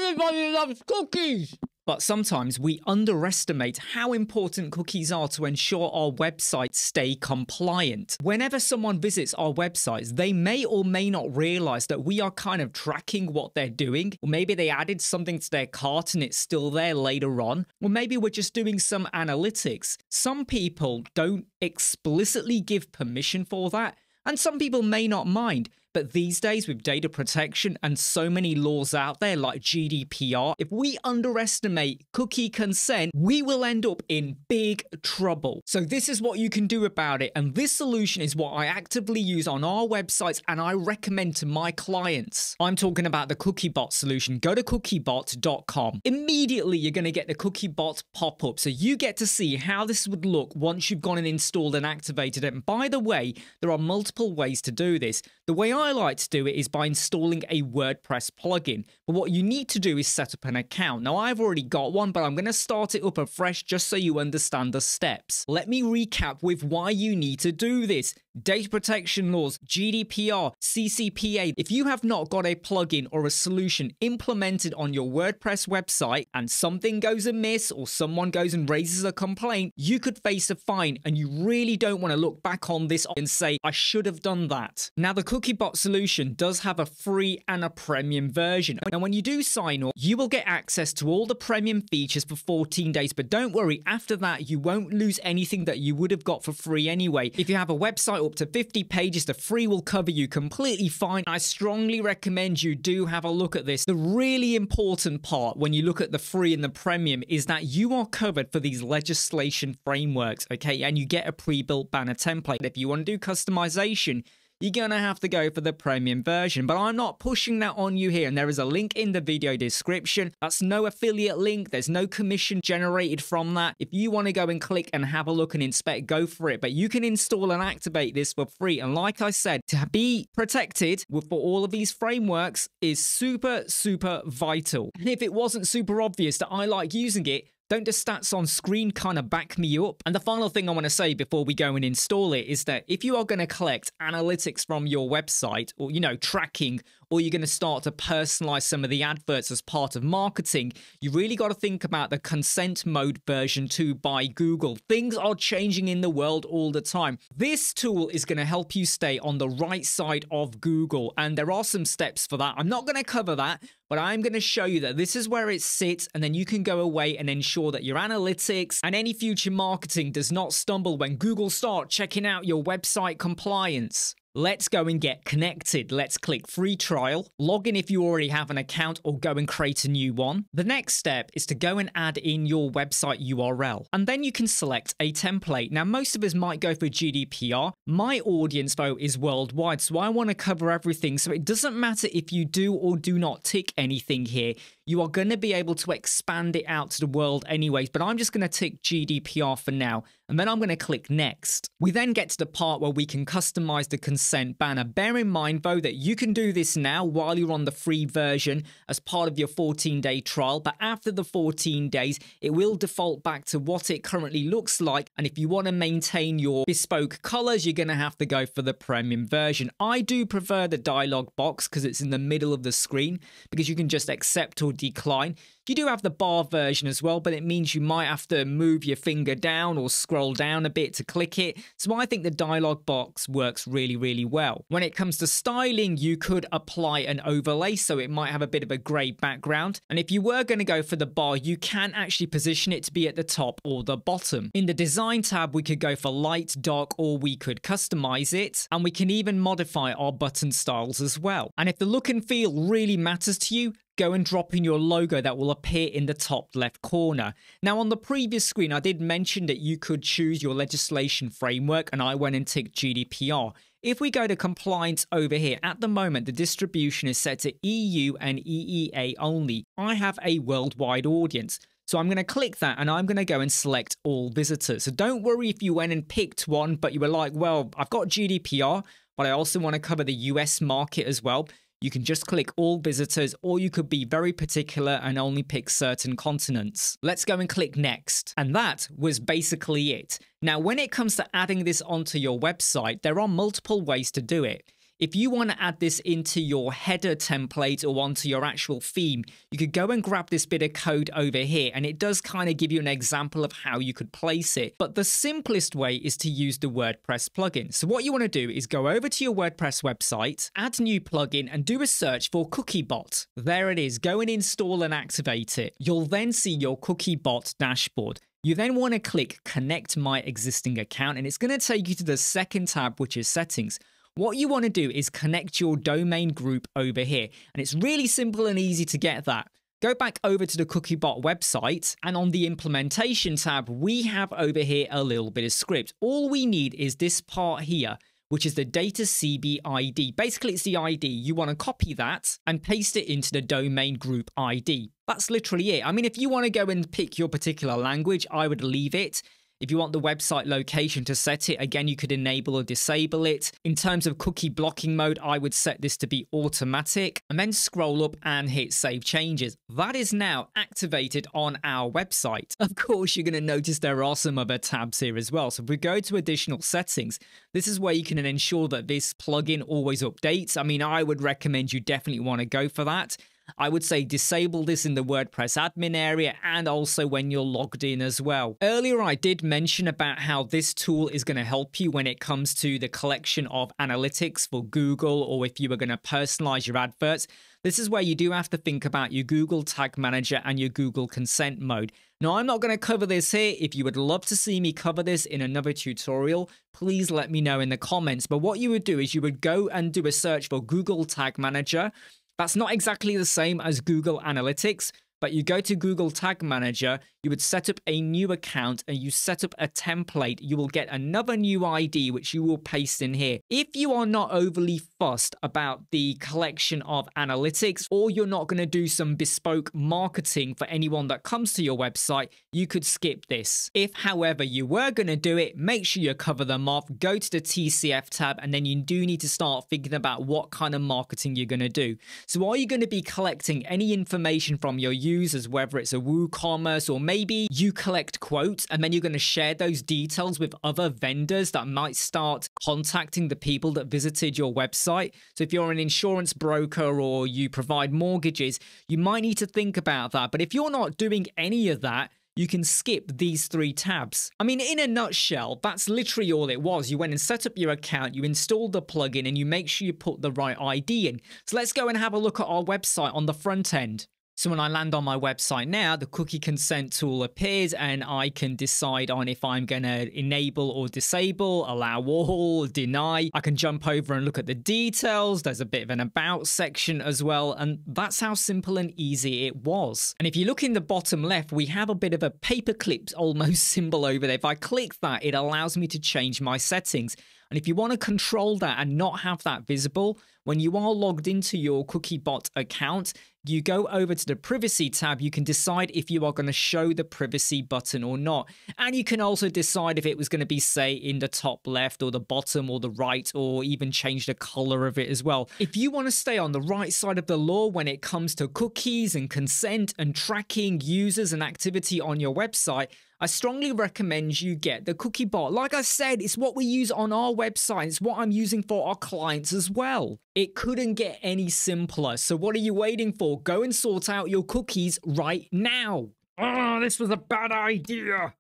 Everybody loves cookies. But sometimes we underestimate how important cookies are to ensure our websites stay compliant. Whenever someone visits our websites, they may or may not realize that we are kind of tracking what they're doing. Or maybe they added something to their cart and it's still there later on. Or maybe we're just doing some analytics. Some people don't explicitly give permission for that, and some people may not mind. But these days, with data protection and so many laws out there like GDPR, if we underestimate cookie consent, we will end up in big trouble. So this is what you can do about it. And this solution is what I actively use on our websites and I recommend to my clients. I'm talking about the CookieBot solution. Go to cookiebot.com. Immediately, you're going to get the CookieBot pop up. So you get to see how this would look once you've gone and installed and activated it. And by the way, there are multiple ways to do this. The way I like to do it is by installing a WordPress plugin. But what you need to do is set up an account. Now, I've already got one, but I'm going to start it up afresh just so you understand the steps. Let me recap with why you need to do this. Data protection laws, GDPR, CCPA. If you have not got a plugin or a solution implemented on your WordPress website and something goes amiss or someone goes and raises a complaint, you could face a fine, and you really don't want to look back on this and say, I should have done that. Now, the CookieBot solution does have a free and a premium version. And when you do sign up, you will get access to all the premium features for 14 days. But don't worry, after that, you won't lose anything that you would have got for free anyway. If you have a website up to 50 pages, the free will cover you completely fine. I strongly recommend you do have a look at this. The really important part when you look at the free and the premium is that you are covered for these legislation frameworks, okay? And you get a pre-built banner template. If you want to do customization, you're going to have to go for the premium version, but I'm not pushing that on you here, and there is a link in the video description. That's no affiliate link. There's no commission generated from that. If you want to go and click and have a look and inspect, go for it, but you can install and activate this for free. And like I said, to be protected for all of these frameworks is super, super vital. And if it wasn't super obvious that I like using it, don't the stats on screen kind of back me up? And the final thing I want to say before we go and install it is that if you are going to collect analytics from your website, or, you know, tracking, or you're going to start to personalize some of the adverts as part of marketing, you really got to think about the consent mode version 2 by Google. Things are changing in the world all the time. This tool is going to help you stay on the right side of Google, and there are some steps for that. I'm not going to cover that, but I'm going to show you that this is where it sits, and then you can go away and ensure that your analytics and any future marketing does not stumble when Google start checking out your website compliance. Let's go and get connected. Let's click free trial, log in if you already have an account, or go and create a new one. The next step is to go and add in your website URL, and then you can select a template. Now, most of us might go for GDPR. My audience, though, is worldwide, so I want to cover everything. So it doesn't matter if you do or do not tick anything here. You are going to be able to expand it out to the world anyways, but I'm just going to tick GDPR for now, and then I'm going to click next. We then get to the part where we can customize the consent banner. Bear in mind, though, that you can do this now while you're on the free version as part of your 14-day trial, but after the 14 days, it will default back to what it currently looks like, and if you want to maintain your bespoke colors, you're going to have to go for the premium version. I do prefer the dialog box because it's in the middle of the screen, because you can just accept or decline. You do have the bar version as well, but it means you might have to move your finger down or scroll down a bit to click it. So I think the dialog box works really, really well. When it comes to styling, you could apply an overlay, so it might have a bit of a grey background. And if you were going to go for the bar, you can actually position it to be at the top or the bottom. In the design tab, we could go for light, dark, or we could customize it. And we can even modify our button styles as well. And if the look and feel really matters to you, go and drop in your logo that will appear in the top left corner. Now, on the previous screen, I did mention that you could choose your legislation framework, and I went and ticked GDPR. If we go to compliance over here, at the moment, the distribution is set to EU and EEA only. I have a worldwide audience. So I'm going to click that, and I'm going to go and select all visitors. So don't worry if you went and picked one, but you were like, well, I've got GDPR, but I also want to cover the US market as well. You can just click all visitors, or you could be very particular and only pick certain continents. Let's go and click next. And that was basically it. Now, when it comes to adding this onto your website, there are multiple ways to do it. If you want to add this into your header template or onto your actual theme, you could go and grab this bit of code over here, and it does kind of give you an example of how you could place it. But the simplest way is to use the WordPress plugin. So what you want to do is go over to your WordPress website, add new plugin, and do a search for CookieBot. There it is. Go and install and activate it. You'll then see your CookieBot dashboard. You then want to click Connect My Existing Account, and it's going to take you to the second tab, which is Settings. What you want to do is connect your domain group over here, and it's really simple and easy to get that. Go back over to the CookieBot website, and on the implementation tab, we have over here a little bit of script. All we need is this part here, which is the data CB ID. Basically, it's the ID. You want to copy that and paste it into the domain group ID. That's literally it. I mean, if you want to go and pick your particular language, I would leave it. If you want the website location to set it, again, you could enable or disable it. In terms of cookie blocking mode, I would set this to be automatic, and then scroll up and hit Save Changes. That is now activated on our website. Of course, you're going to notice there are some other tabs here as well. So if we go to additional settings, this is where you can ensure that this plugin always updates. I mean, I would recommend you definitely want to go for that. I would say disable this in the WordPress admin area and also when you're logged in as well. Earlier, I did mention about how this tool is going to help you when it comes to the collection of analytics for Google, or if you were going to personalize your adverts. This is where you do have to think about your Google Tag Manager and your Google Consent mode. Now, I'm not going to cover this here. If you would love to see me cover this in another tutorial, please let me know in the comments. But what you would do is you would go and do a search for Google Tag Manager. That's not exactly the same as Google Analytics, but you go to Google Tag Manager, you would set up a new account and you set up a template. You will get another new ID, which you will paste in here. If you are not overly fussed about the collection of analytics, or you're not going to do some bespoke marketing for anyone that comes to your website, you could skip this. If, however, you were going to do it, make sure you cover them off, go to the TCF tab, and then you do need to start thinking about what kind of marketing you're going to do. So are you going to be collecting any information from your users, whether it's a WooCommerce, or maybe you collect quotes and then you're going to share those details with other vendors that might start contacting the people that visited your website. So if you're an insurance broker or you provide mortgages, you might need to think about that. But if you're not doing any of that, you can skip these three tabs. I mean, in a nutshell, that's literally all it was. You went and set up your account, you installed the plugin, and you make sure you put the right ID in. So let's go and have a look at our website on the front end. So when I land on my website now, the cookie consent tool appears and I can decide on if I'm going to enable or disable, allow all, deny. I can jump over and look at the details. There's a bit of an about section as well. And that's how simple and easy it was. And if you look in the bottom left, we have a bit of a paperclip almost symbol over there. If I click that, it allows me to change my settings. And if you want to control that and not have that visible, when you are logged into your CookieBot account, you go over to the privacy tab. You can decide if you are going to show the privacy button or not. And you can also decide if it was going to be, say, in the top left or the bottom or the right, or even change the color of it as well. If you want to stay on the right side of the law when it comes to cookies and consent and tracking users and activity on your website, I strongly recommend you get the CookieBot. Like I said, it's what we use on our website. It's what I'm using for our clients as well. It couldn't get any simpler. So what are you waiting for? Go and sort out your cookies right now. Oh, this was a bad idea.